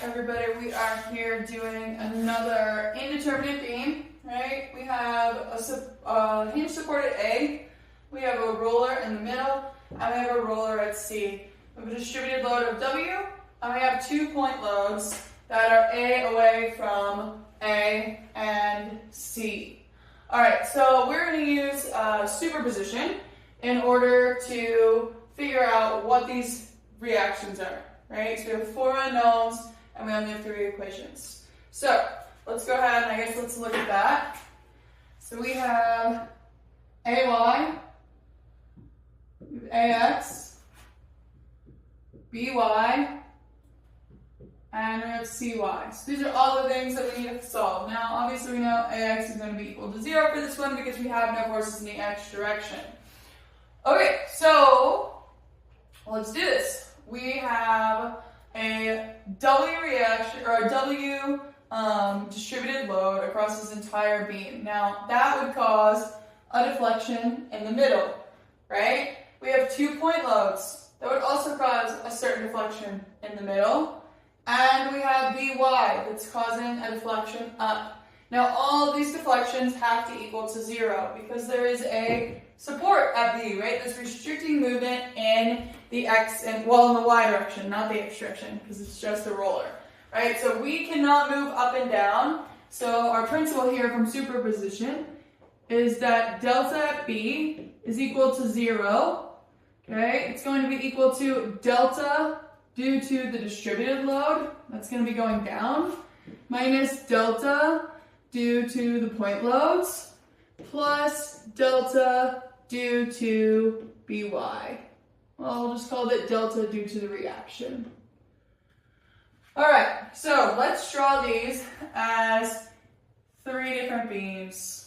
everybody, we are here doing another indeterminate beam, right? We have a hinge supported A, we have a roller in the middle, and we have a roller at C. We have a distributed load of W, and we have 2 point loads that are A away from A and C. Alright, so we're going to use superposition in order to figure out what these reactions are. Right, so we have 4 unknowns and we only have 3 equations. So let's go ahead and I guess let's look at that. So we have AY, we have AX, BY, and we have CY. So these are all the things that we need to solve. Now obviously we know AX is going to be equal to 0 for this one because we have no forces in the X direction. Okay, so let's do this. We have a W reaction, or a W distributed load across this entire beam. Now, that would cause a deflection in the middle, right? We have 2 point loads. That would also cause a certain deflection in the middle. And we have BY that's causing a deflection up. Now, all of these deflections have to equal to 0 because there is a support at B, right? This restricting movement in the X and, well, in the Y direction, not the X direction, because it's just a roller, right? So we cannot move up and down. So our principle here from superposition is that delta at B is equal to 0, okay? It's going to be equal to delta due to the distributed load, that's going to be going down, minus delta due to the point loads, plus delta due to BY. Well, we'll just call it delta due to the reaction. Alright, so let's draw these as 3 different beams.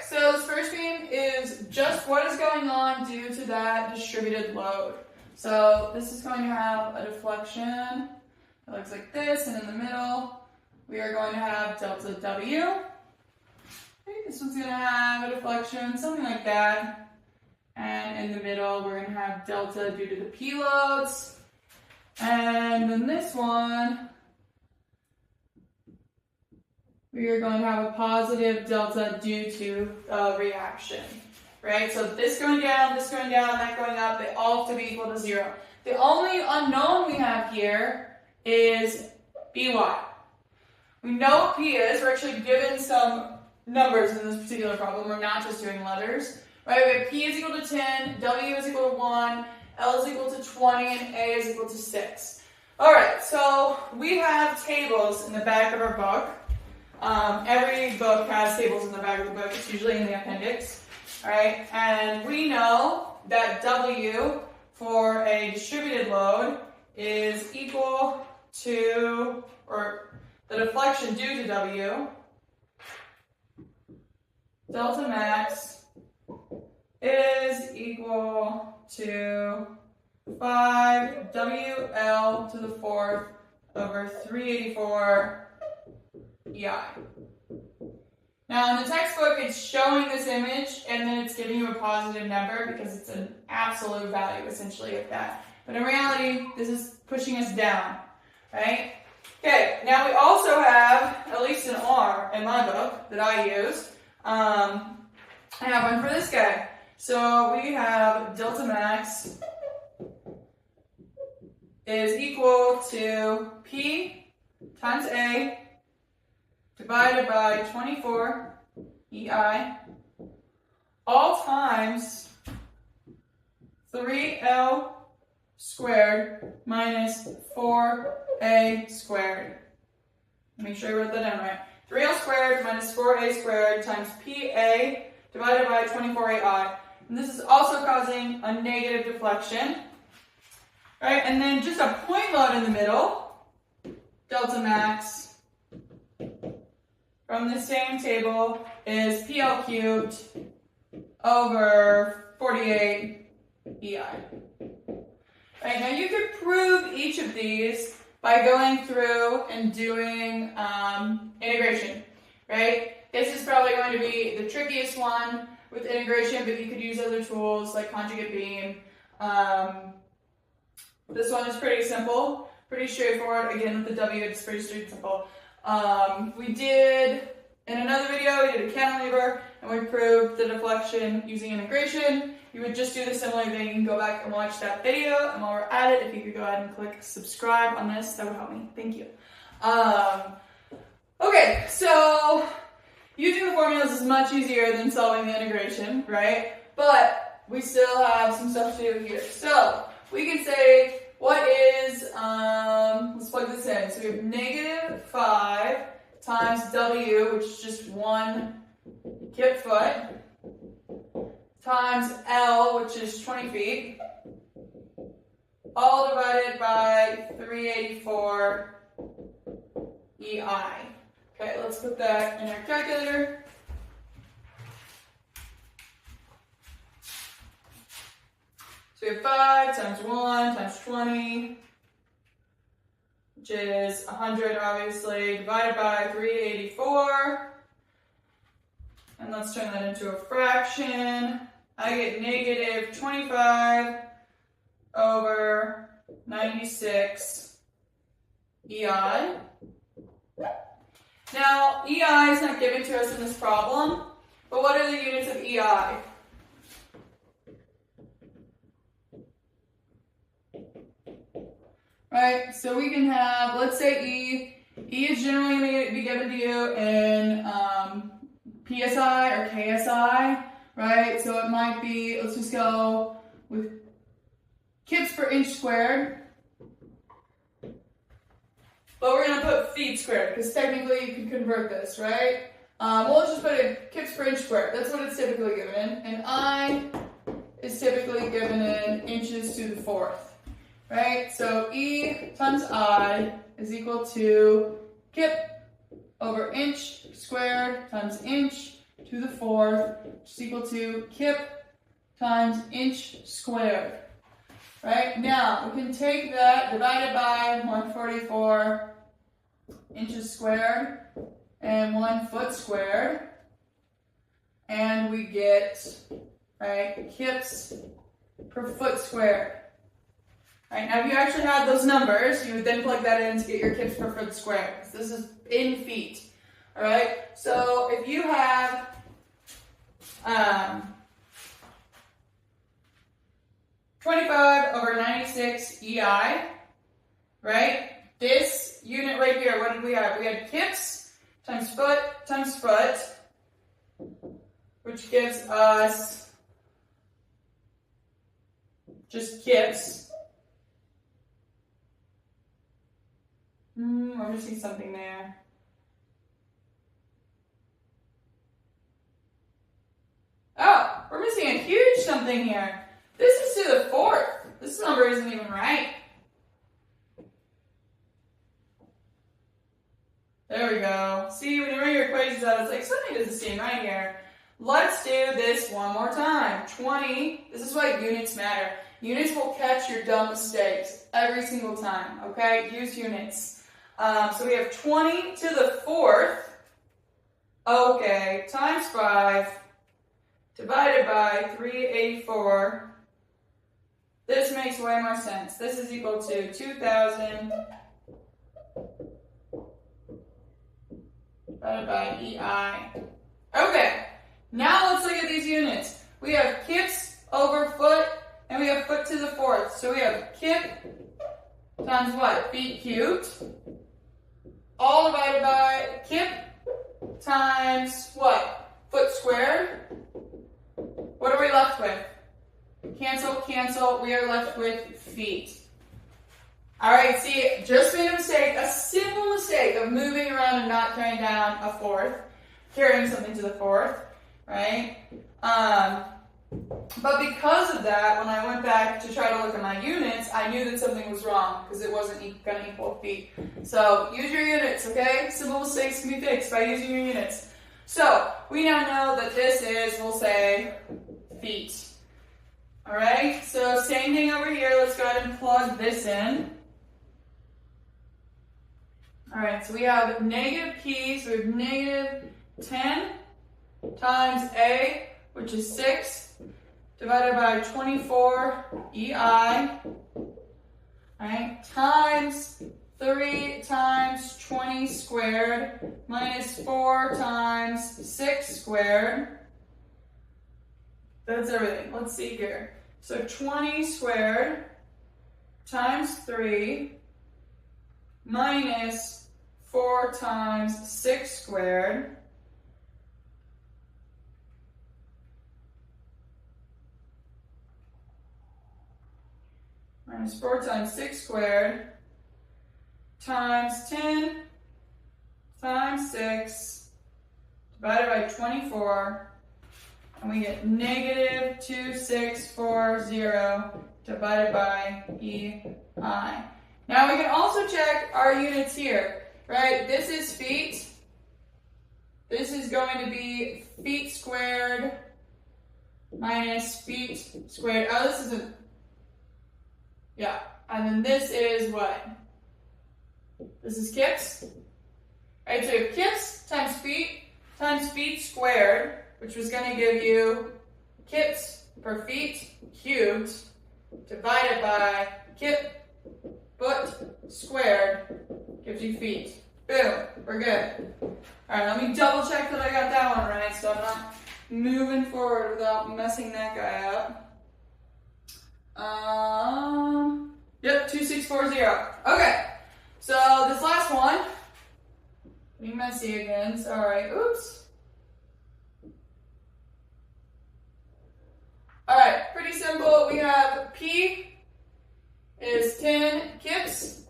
So this first beam is just what is going on due to that distributed load. So this is going to have a deflection that looks like this, and in the middle we are going to have delta W. Okay, this one's going to have a deflection, something like that. And in the middle we're going to have delta due to the P loads. And then this one, we are going to have a positive delta due to reaction, right? So this going down, that going up, they all have to be equal to 0. The only unknown we have here is BY. We know what P is. We're actually given some numbers in this particular problem. We're not just doing letters, right? We have P is equal to 10, W is equal to 1, L is equal to 20, and A is equal to 6. All right, so we have tables in the back of our book. Every book has tables in the back of the book. It's usually in the appendix, all right? And we know that W for a distributed load is equal to, or the deflection due to W, delta max is equal to 5 WL to the 4th over 384 EI. Now in the textbook it's showing this image and then it's giving you a positive number because it's an absolute value essentially of that. But in reality this is pushing us down, right? Okay, now we also have at least an R in my book that I use. I have one for this guy. So we have delta max is equal to P times A divided by 24 EI, all times 3L squared minus 4A squared. Make sure I wrote that down right. 3L squared minus 4A squared times PA divided by 24ai. And this is also causing a negative deflection. Right, and then just a point load in the middle, delta max, from the same table is PL cubed over 48 EI. Right, now you could prove each of these by going through and doing integration, right? This is probably going to be the trickiest one with integration, but you could use other tools like conjugate beam. This one is pretty simple, pretty straightforward. Again, with the W, it's pretty simple. We did, in another video, we did a cantilever, and we proved the deflection using integration. You would just do the similar thing. You can go back and watch that video, and while we're at it, if you could go ahead and click subscribe on this, that would help me. Thank you. Okay, so using the formulas is much easier than solving the integration, right? But we still have some stuff to do here. So we can say, what is, let's plug this in. So we have negative 5 times W, which is just 1 kip foot, times L, which is 20 feet, all divided by 384 EI. Okay, let's put that in our calculator. So we have 5 times 1 times 20, which is 100 obviously, divided by 384. And let's turn that into a fraction. I get negative 25 over 96 EI. Now, EI is not given to us in this problem, but what are the units of EI? Right, so we can have, let's say E. E is generally going to be given to you in PSI or KSI, right? So it might be, let's just go with kips per inch squared. But we're going to put feet squared, because technically you can convert this, right? Well, let's just put in kips per inch squared. That's what it's typically given in. And I is typically given in inches to the fourth, right? So E times I is equal to kip over inch squared times inch to the fourth, which is equal to kip times inch squared. Right? Now, we can take that divided by 144 inches squared and 1 foot squared, and we get, right, kips per foot squared. Right, now if you actually had those numbers, you would then plug that in to get your kips per foot squared. This is in feet. Alright, so if you have 25 over 96 EI, right? This unit right here, what did we have? We had kips times foot, which gives us just kips. We're missing something there. Oh, we're missing a huge something here. This is to the fourth. This number isn't even right. There we go. See, when you write your equations out, it's like something doesn't seem right here. Let's do this one more time. 20, this is why units matter. Units will catch your dumb mistakes every single time, okay? Use units. So we have 20 to the fourth, okay, times 5, divided by 384. This makes way more sense. This is equal to 2,000 divided by EI. Okay, now let's look at these units. We have kips over foot, and we have foot to the fourth. So we have kip times what? Feet cubed. All divided by kip times what? Foot squared. What are we left with? Cancel, cancel. We are left with feet. All right, see, just made a mistake, a simple mistake of moving around and not carrying down a fourth, carrying something to the fourth. right? But because of that, when I went back to try to look at my units, I knew that something was wrong because it wasn't going to equal feet. So use your units, okay? Simple mistakes can be fixed by using your units. So we now know that this is, we'll say, feet. All right, so same thing over here. Let's go ahead and plug this in. All right, so we have negative p, so we have negative 10 times a, which is 6, divided by 24 EI, right, times 3 times 20 squared minus 4 times 6 squared. That's everything. Let's see here. So 20 squared times 3 minus 4 times 6 squared minus 4 times 6 squared times 10 times 6 divided by 24, and we get negative 2640 divided by EI. Now we can also check our units here, right? This is feet. This is going to be feet squared minus feet squared. Oh, this isn't. Yeah, and then this is what? This is kips. Right, so you have kips times feet squared, which was going to give you kips per feet cubed divided by kip foot squared gives you feet. Boom, we're good. All right, let me double check that I got that one right, so I'm not moving forward without messing that guy up. Yep, 2640. Okay, so this last one, being messy again, sorry, oops. All right, pretty simple. We have P is 10 kips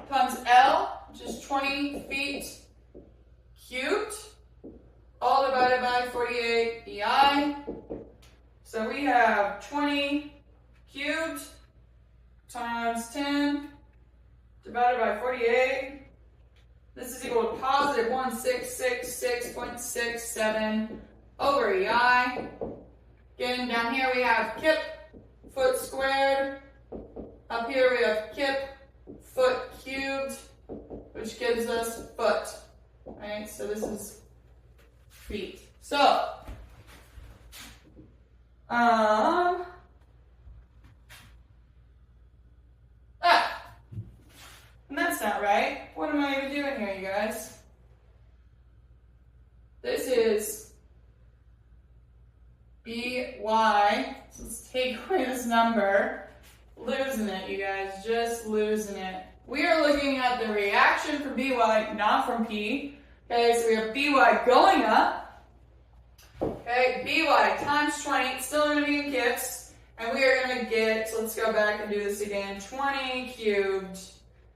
times L, which is 20 feet cubed, all divided by 48 EI. So we have 20 cubed times 10 divided by 48. This is equal to positive 1666.67 over EI. Again, down here we have kip foot squared. Up here we have kip foot cubed, which gives us foot. Right? So this is feet. So, and that's not right. What am I even doing here, you guys? This is BY. So let's take away this number. Losing it, you guys. Just losing it. We are looking at the reaction from BY, not from P. Okay, so we have BY going up. Okay, BY times 20. It's still going to be in kips. And we are going to get, so let's go back and do this again. 20 cubed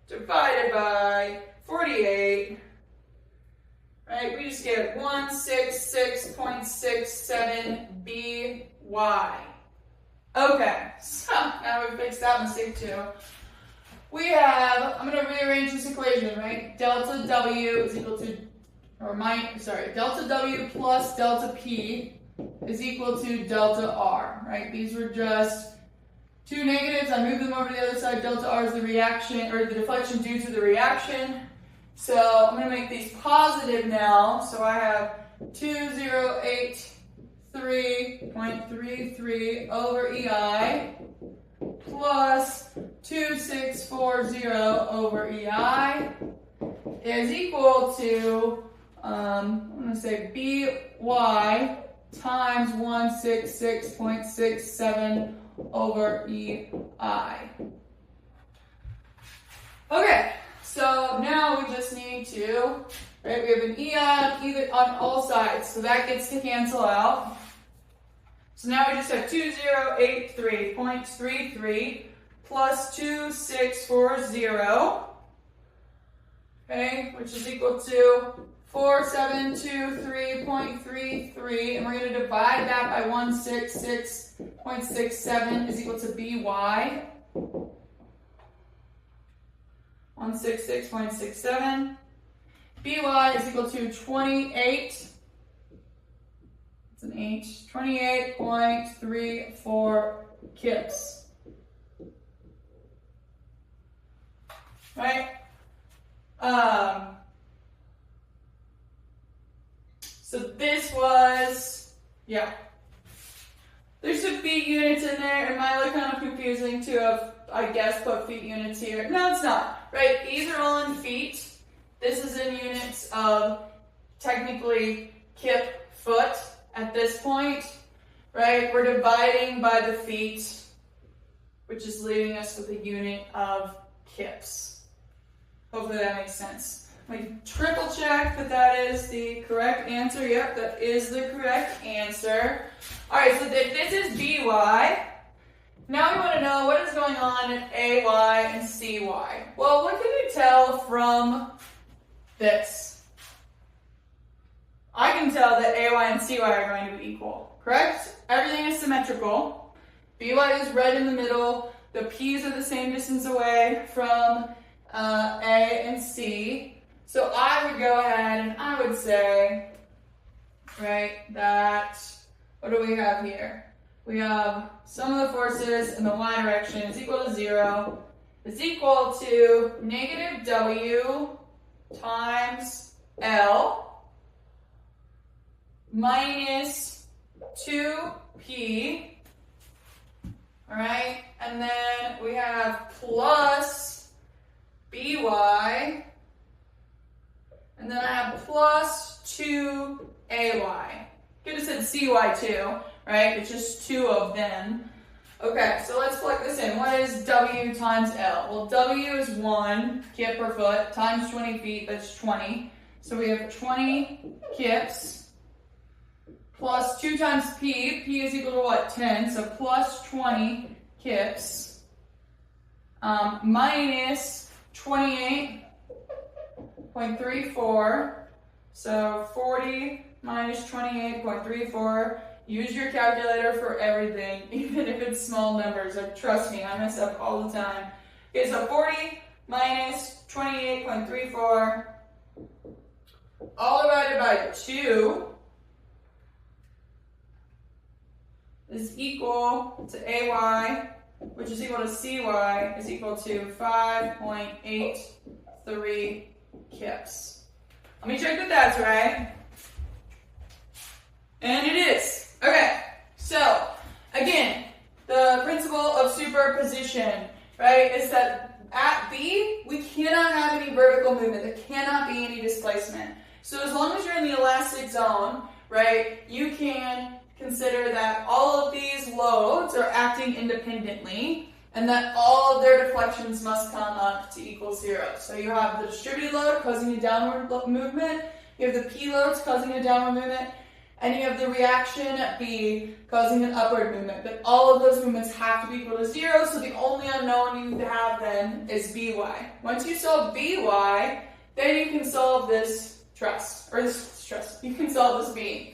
divided by 48. Right, we just get 166.67 BY. Okay, so now we fixed that mistake too. We have, I'm going to rearrange this equation, right? Delta W is equal to, delta W plus delta P is equal to delta R, right? These were just two negatives. I moved them over to the other side. Delta R is the reaction, or the deflection due to the reaction. So I'm going to make these positive now. So I have 2,083.33 over EI plus 2640 over EI is equal to, I'm going to say BY times 166.67 over EI. Okay, so now we just need to, right, we have an EI on all sides, so that gets to cancel out. So now we just have 2083.33 plus 2640, okay, which is equal to 4723.33, and we're going to divide that by 166.67 is equal to by. 166.67. by is equal to 28. It's an H. 28.34 kips. Right? So this was, yeah. There's some feet units in there. It might look kind of confusing to have, I guess, put feet units here. No, it's not, right? These are all in feet. This is in units of, technically, kip foot at this point, right? We're dividing by the feet, which is leaving us with a unit of kips. Hopefully that makes sense. We triple check that that is the correct answer. Yep, that is the correct answer. All right, so if this is by, now we want to know what is going on in AY and CY. Well, what can you tell from this? I can tell that AY and CY are going to be equal, correct? Everything is symmetrical. BY is right in the middle. The P's are the same distance away from A and C. So I would go ahead and I would say, right, that, what do we have here? We have sum of the forces in the y direction is equal to 0, is equal to negative W times L minus 2P, all right? And then we have plus BY, and then I have plus 2AY. Could have said CY too, right? It's just two of them. Okay, so let's plug this in. What is W times L? Well, W is 1 kip per foot times 20 feet, that's 20. So we have 20 kips plus 2 times P. P is equal to what? 10, so plus 20 kips minus 28.34. So 40 minus 28.34. Use your calculator for everything, even if it's small numbers. Like, trust me, I mess up all the time. Okay, so 40 minus 28.34, all divided by 2 is equal to AY, which is equal to CY, is equal to 5.83 kips. Let me check that that's right. And it is. Okay, so again, the principle of superposition, right, is that at B, we cannot have any vertical movement. There cannot be any displacement. So as long as you're in the elastic zone, right, you can consider that all of these loads are acting independently and that all of their deflections must come up to equal 0. So you have the distributed load causing a downward movement, you have the P loads causing a downward movement, and you have the reaction at B causing an upward movement. But all of those movements have to be equal to 0, so the only unknown you have then is BY. Once you solve BY, then you can solve this truss, or this truss, you can solve this beam,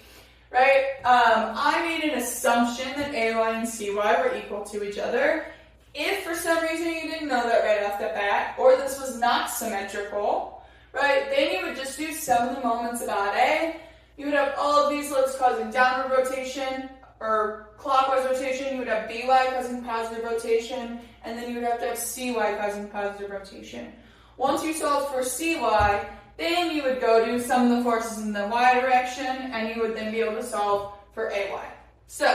right? I made an assumption that AY and CY were equal to each other. If for some reason you didn't know that right off the bat, or this was not symmetrical, right, then you would just do sum of the moments about A. You would have all of these loads causing downward rotation or clockwise rotation. You would have BY causing positive rotation, and then you would have to have CY causing positive rotation. Once you solved for CY, then you would go do sum of the forces in the Y direction, and you would then be able to solve for AY. So